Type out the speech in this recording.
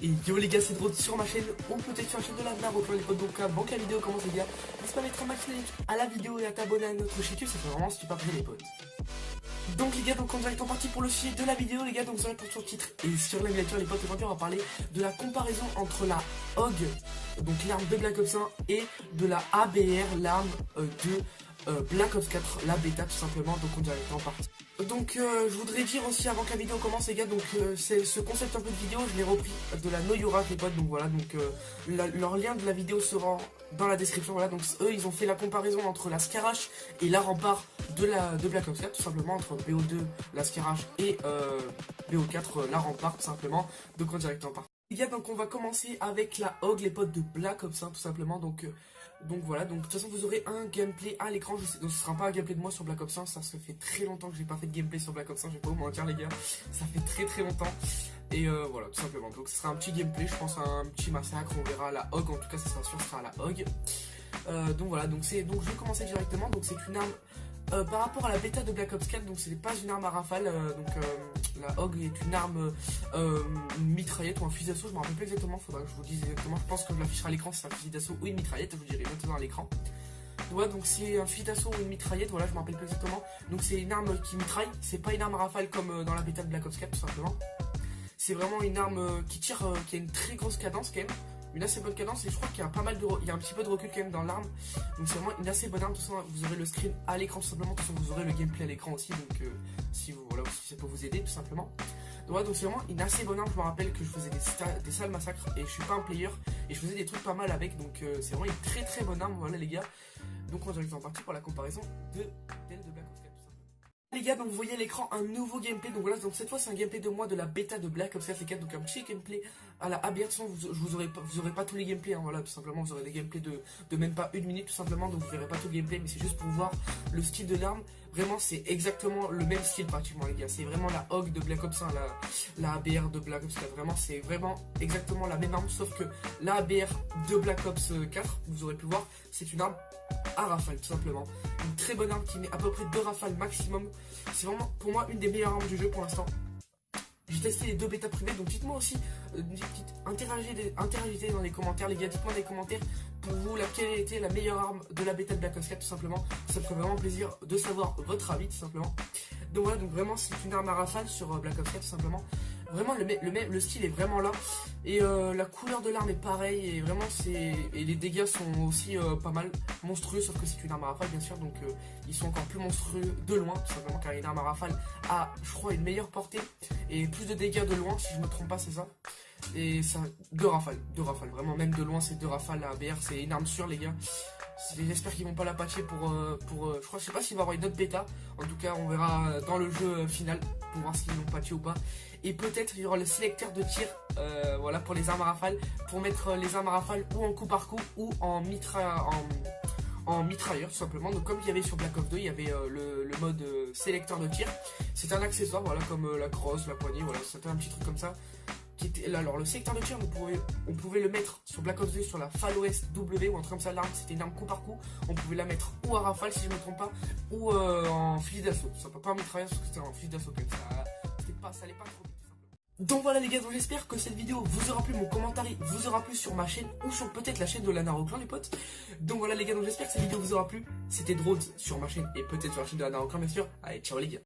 Et yo les gars, c'est Drone sur ma chaîne ou peut-être sur la chaîne de la Naruto les potes. Donc avant que la vidéo commence les gars, n'hésite pas à mettre un max like à la vidéo et à t'abonner à notre chaîne, ça fait vraiment super plaisir les potes. Donc les gars, donc on est parti pour le sujet de la vidéo les gars, donc vous aurez pour sur le titre et sur la miniature les potes. Aujourd'hui on va parler de la comparaison entre la HOG, donc l'arme de Black Ops 1 et de la ABR, l'arme de Black Ops 4, la bêta tout simplement. Donc on dirait en partie. Donc je voudrais dire aussi avant que la vidéo commence les gars, donc c'est ce concept un peu de vidéo, je l'ai repris de la Noyura les potes, donc voilà, donc leur lien de la vidéo sera dans la description, voilà, donc eux ils ont fait la comparaison entre la Skarash et la Rempart de Black Ops 4 tout simplement, entre BO2 la Skarash et BO4 la Rempart tout simplement, donc en direct en partie. Les gars, donc on va commencer avec la HOG les potes de Black Ops 1 tout simplement, donc voilà, donc de toute façon vous aurez un gameplay à l'écran, donc ce sera pas un gameplay de moi sur Black Ops 1, ça fait très longtemps que j'ai pas fait de gameplay sur Black Ops 1, je vais pas vous mentir les gars, ça fait très longtemps, et voilà tout simplement, donc ce sera un petit gameplay, je pense un petit massacre, on verra la HOG, en tout cas ça sera sûr, ce sera la HOG, donc voilà, donc je vais commencer directement, donc c'est une arme, par rapport à la bêta de Black Ops 4, donc ce n'est pas une arme à rafale, la HOG est une arme une mitraillette ou un fusil d'assaut, je me rappelle plus exactement, faudra que je vous dise exactement, je pense que je l'afficherai à l'écran si c'est un fusil d'assaut ou une mitraillette, je vous dirai maintenant à l'écran. Voilà, donc c'est un fusil d'assaut ou une mitraillette, voilà, je me rappelle plus exactement, donc c'est une arme qui mitraille, c'est pas une arme à rafale comme dans la bêta de Black Ops 4 tout simplement, c'est vraiment une arme qui tire, qui a une très grosse cadence quand même, une assez bonne cadence, et je crois qu'il y a pas mal de il y a un petit peu de recul quand même dans l'arme, donc c'est vraiment une assez bonne arme. De toute façon vous aurez le screen à l'écran tout simplement, de toute façon vous aurez le gameplay à l'écran aussi, donc si vous voilà, si ça peut vous aider tout simplement. Donc voilà, donc c'est vraiment une assez bonne arme. Je me rappelle que je faisais des sales massacres et je suis pas un player et je faisais des trucs pas mal avec, donc c'est vraiment une très bonne arme, voilà les gars. Donc on est en partie pour la comparaison d'elle de Black Ops 4 tout simplement. Les gars, donc vous voyez à l'écran un nouveau gameplay, donc voilà, donc cette fois c'est un gameplay de moi de la bêta de Black Ops 4 les gars, donc un petit gameplay à la ABR, vous aurez pas tous les gameplays, hein, voilà, tout simplement, vous aurez des gameplays de même pas une minute tout simplement, donc vous verrez pas tout le gameplay, mais c'est juste pour voir le style de l'arme, vraiment c'est exactement le même style pratiquement les gars, c'est vraiment la HOG de Black Ops 1, la ABR de Black Ops 4, vraiment c'est vraiment exactement la même arme, sauf que la ABR de Black Ops 4, vous aurez pu voir, c'est une arme à rafale tout simplement, une très bonne arme qui met à peu près 2 rafales maximum, c'est vraiment pour moi une des meilleures armes du jeu pour l'instant. J'ai testé les 2 bêtas privées, donc dites-moi aussi, interagissez dans les commentaires les gars, dites-moi dans les commentaires pour vous laquelle était la meilleure arme de la bêta de Black Ops 4 tout simplement, ça me ferait vraiment plaisir de savoir votre avis tout simplement. Donc voilà, donc vraiment c'est une arme à rafale sur Black Ops 4 tout simplement. Vraiment le style est vraiment là, et la couleur de l'arme est pareille, et vraiment et les dégâts sont aussi pas mal monstrueux, sauf que c'est une arme à rafale bien sûr, donc ils sont encore plus monstrueux de loin tout simplement, car une arme à rafale a je crois une meilleure portée et plus de dégâts de loin si je me trompe pas, c'est ça. Et ça, 2 rafales, vraiment même de loin c'est 2 rafales, la ABR c'est une arme sûre les gars. J'espère qu'ils vont pas la patcher je crois, je sais pas s'il va y avoir une autre bêta. En tout cas, on verra dans le jeu final pour voir s'ils vont patcher ou pas. Et peut-être il y aura le sélecteur de tir, voilà, pour les armes à rafale, pour mettre les armes à rafale ou en coup par coup ou en mitrailleur tout simplement. Donc comme il y avait sur Black Ops 2, il y avait le mode sélecteur de tir. C'est un accessoire, voilà, comme la crosse, la poignée, voilà, c'était un petit truc comme ça. Qui était là, alors le secteur de tir, on pouvait le mettre sur Black Ops 2 sur la Faloès W ou un truc comme ça, l'arme c'était une arme coup par coup, on pouvait la mettre ou à rafale si je me trompe pas, ou en fusil d'assaut, ça peut pas mitrailleur parce que c'était en fusil d'assaut quand même, ça allait pas trop vite tout simplement. Donc voilà les gars, donc j'espère que cette vidéo vous aura plu, mon commentaire vous aura plu sur ma chaîne ou sur peut-être la chaîne de la Naruto les potes. Donc voilà les gars, donc j'espère que cette vidéo vous aura plu, c'était Drone sur ma chaîne et peut-être sur la chaîne de la Naruto bien sûr. Allez ciao les gars.